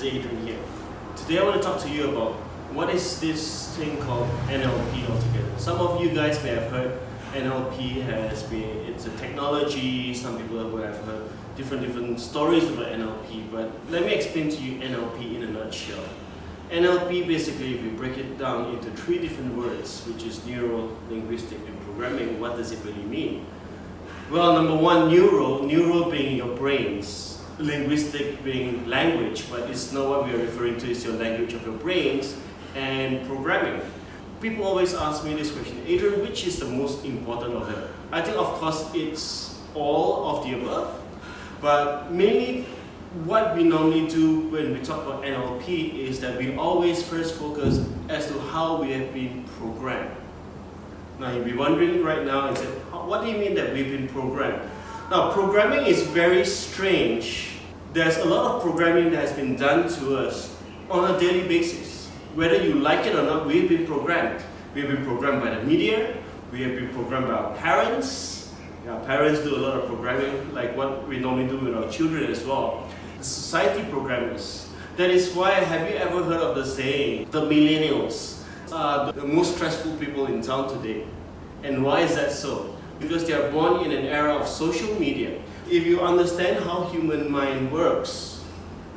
is Adrian here. Today I want to talk to you about what is this thing called NLP altogether. Some of you guys may have heard NLP it's a technology. Some people will have heard different stories about NLP, but let me explain to you NLP in a nutshell. NLP, basically, if you break it down into three different words, which is neuro, linguistic, and programming, what does it really mean? Well, number one, neuro being your brains, linguistic being language, but it's not what we are referring to, it's your language of your brains, and programming. People always ask me this question, Adrian, which is the most important of them? I think, of course, it's all of the above, but mainly what we normally do when we talk about NLP is that we always first focus as to how we have been programmed. Now you'll be wondering right now, what do you mean that we've been programmed? Now programming is very strange. There's a lot of programming that has been done to us on a daily basis. Whether you like it or not, we've been programmed. We've been programmed by the media, we have been programmed by our parents. Our parents do a lot of programming, like what we normally do with our children as well. The society programmers. That is why, have you ever heard of the saying, the millennials are the most stressful people in town today? And why is that so? Because they are born in an era of social media. If you understand how human mind works,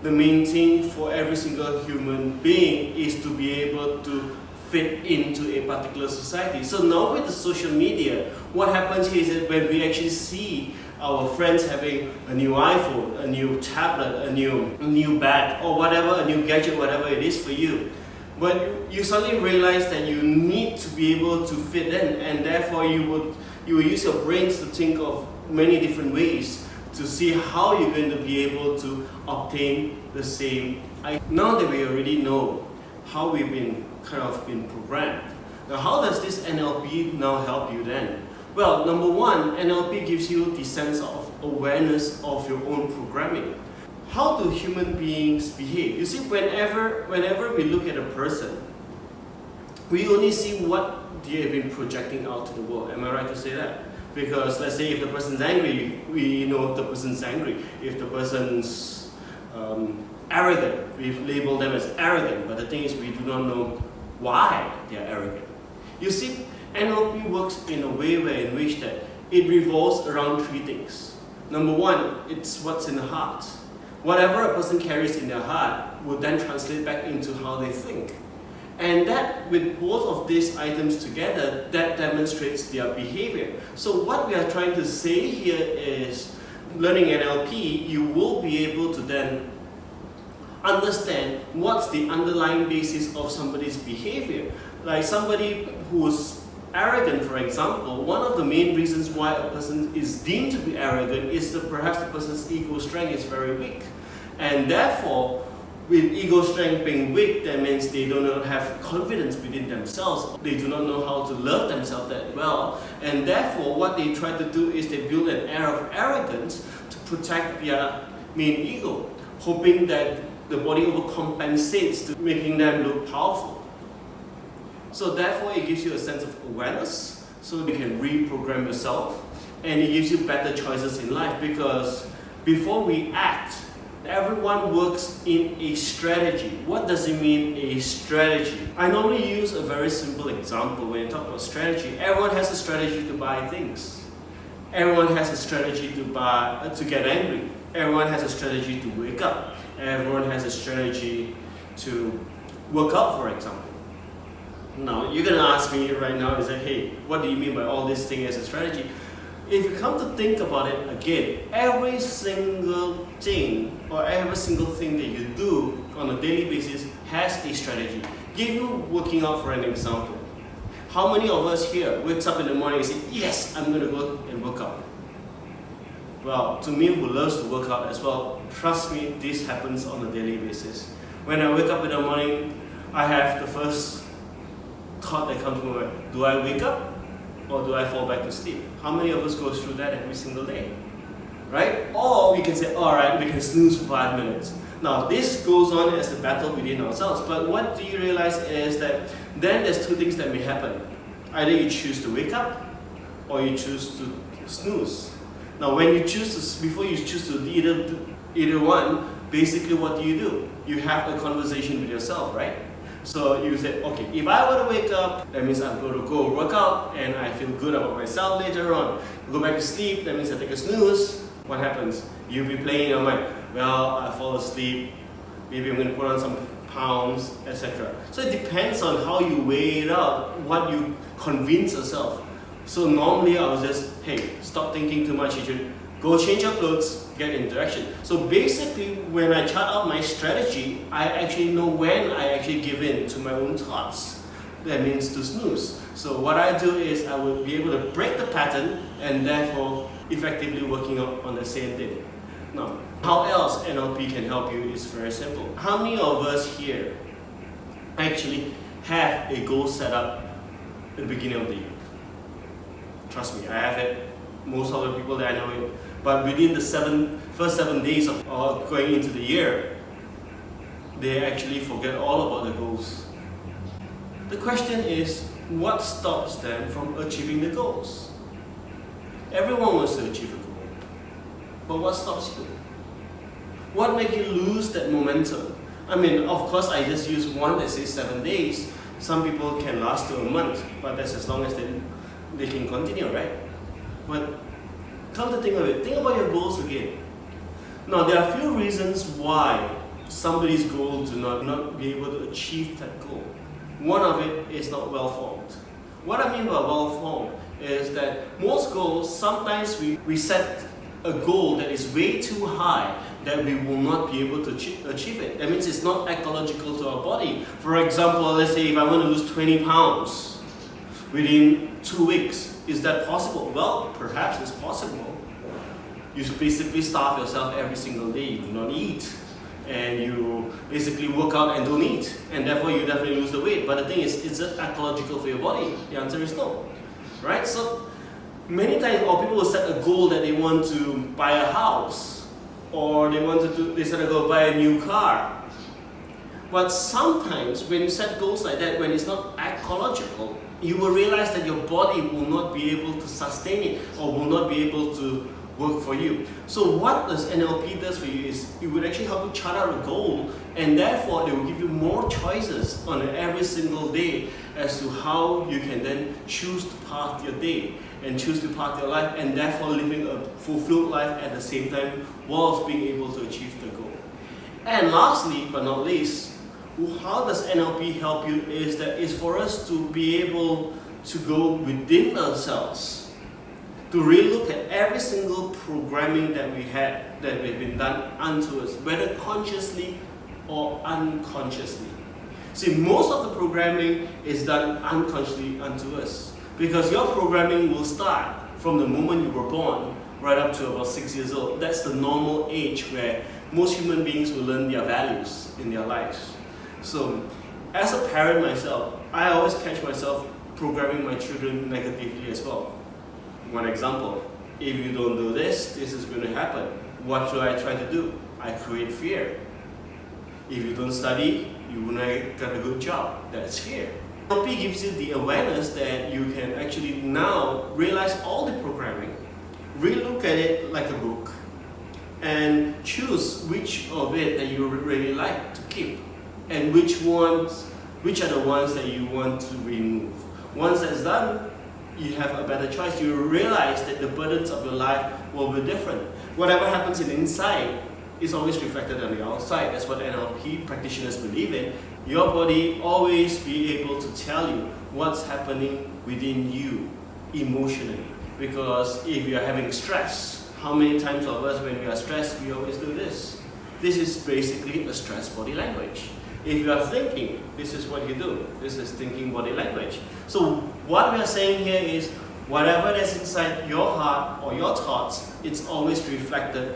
the main thing for every single human being is to be able to fit into a particular society. So now with the social media, what happens here is that when we actually see our friends having a new iPhone, a new tablet, a new bag, or whatever, a new gadget, whatever it is for you, but you suddenly realize that you need to be able to fit in, and therefore you will use your brains to think of many different ways to see how you're going to be able to obtain the same. Now that we already know how we've been programmed, now how does this NLP now help you then? Well, number one, NLP gives you the sense of awareness of your own programming. How do human beings behave? You see, whenever we look at a person, we only see what they have been projecting out to the world. Am I right to say that? Because let's say if the person's angry, we know the person's angry. If the person's arrogant, we label them as arrogant, but the thing is we do not know why they are arrogant. You see, NLP works in a way in which that it revolves around three things. Number one, it's what's in the heart. Whatever a person carries in their heart will then translate back into how they think. And that, with both of these items together, that demonstrates their behavior. So what we are trying to say here is, learning NLP, you will be able to then understand what's the underlying basis of somebody's behavior. Like somebody who's arrogant, for example, one of the main reasons why a person is deemed to be arrogant is that perhaps the person's ego strength is very weak. And therefore, with ego strength being weak, that means they do not have confidence within themselves. They do not know how to love themselves that well. And therefore, what they try to do is they build an air of arrogance to protect their main ego, hoping that the body overcompensates to making them look powerful. So therefore, it gives you a sense of awareness, so you can reprogram yourself, and it gives you better choices in life, because before we act, everyone works in a strategy. What does it mean, a strategy? I normally use a very simple example when you talk about strategy. Everyone has a strategy to buy things. Everyone has a strategy to get angry. Everyone has a strategy to wake up. Everyone has a strategy to work out, for example. Now, you're going to ask me right now, hey, what do you mean by all this thing as a strategy? If you come to think about it again, every single thing or every single thing that you do on a daily basis has a strategy. Give you working out for an example. How many of us here wakes up in the morning and say, yes, I'm going to go and work out? Well, to me who loves to work out as well, trust me, this happens on a daily basis. When I wake up in the morning, I have the first thought that comes to my mind, do I wake up or do I fall back to sleep? How many of us go through that every single day? Right? Or we can say, alright, we can snooze for 5 minutes. Now this goes on as a battle within ourselves, but what do you realize is that then there's two things that may happen. Either you choose to wake up or you choose to snooze. Now when you choose to, before you choose to either one, basically what do? You have a conversation with yourself, right? So you say, okay, if I were to wake up, that means I'm going to go work out and I feel good about myself later on. Go back to sleep, that means I take a snooze. What happens? You'll be playing in your mind, well, I fall asleep, maybe I'm going to put on some pounds, etc. So it depends on how you weigh it out, what you convince yourself. So normally I was just, hey, stop thinking too much, you should go change your clothes, get into action. So basically, when I chart out my strategy, I actually know when I actually give in to my own thoughts. That means to snooze. So what I do is I will be able to break the pattern and therefore effectively working on the same thing. Now, how else NLP can help you is very simple. How many of us here actually have a goal set up at the beginning of the year? Trust me, I have it. Most of the people that I know it. But within the first 7 days of going into the year, they actually forget all about the goals. The question is, what stops them from achieving the goals? Everyone wants to achieve a goal. But what stops you? What makes you lose that momentum? I mean, of course, I just use one that says 7 days. Some people can last to a month, but that's as long as they can continue, right? But come to think of it, think about your goals again. Now, there are a few reasons why somebody's goal do not be able to achieve that goal. One of it is not well formed. What I mean by well formed is that most goals, sometimes we set a goal that is way too high that we will not be able to achieve it. That means it's not ecological to our body. For example, let's say if I want to lose 20 pounds within 2 weeks, is that possible? Well, perhaps it's possible. You basically starve yourself every single day. You do not eat. And you basically work out and don't eat. And therefore you definitely lose the weight. But the thing is it ecological for your body? The answer is no. Right? So many times people will set a goal that they want to buy a house. Or they set a goal to buy a new car. But sometimes when you set goals like that, when it's not ecological, you will realize that your body will not be able to sustain it or will not be able to work for you. So what does NLP does for you is it would actually help you chart out a goal, and therefore it will give you more choices on every single day as to how you can then choose to path your day and choose to path your life, and therefore living a fulfilled life at the same time whilst being able to achieve the goal. And lastly but not least, how does NLP help you is that it's for us to be able to go within ourselves, to really look at every single programming that we had, that we've been done unto us, whether consciously or unconsciously. See, most of the programming is done unconsciously unto us, because your programming will start from the moment you were born right up to about 6 years old. That's the normal age where most human beings will learn their values in their lives. So, as a parent myself, I always catch myself programming my children negatively as well. One example, if you don't do this, this is going to happen. What should I try to do? I create fear. If you don't study, you will not get a good job. That's fear. NLP gives you the awareness that you can actually now realize all the programming, re-look at it like a book, and choose which of it that you really like to keep, and which are the ones that you want to remove. Once that's done, you have a better choice. You realize that the burdens of your life will be different. Whatever happens in the inside is always reflected on the outside. That's what NLP practitioners believe in. Your body always be able to tell you what's happening within you emotionally. Because if you're having stress, how many times of us when we are stressed, we always do this? This is basically a stress body language. If you are thinking, this is what you do. This is thinking body language. So what we are saying here is, whatever that's inside your heart or your thoughts, it's always reflected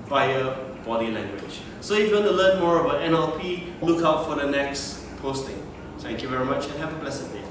via body language. So if you want to learn more about NLP, look out for the next posting. Thank you very much and have a blessed day.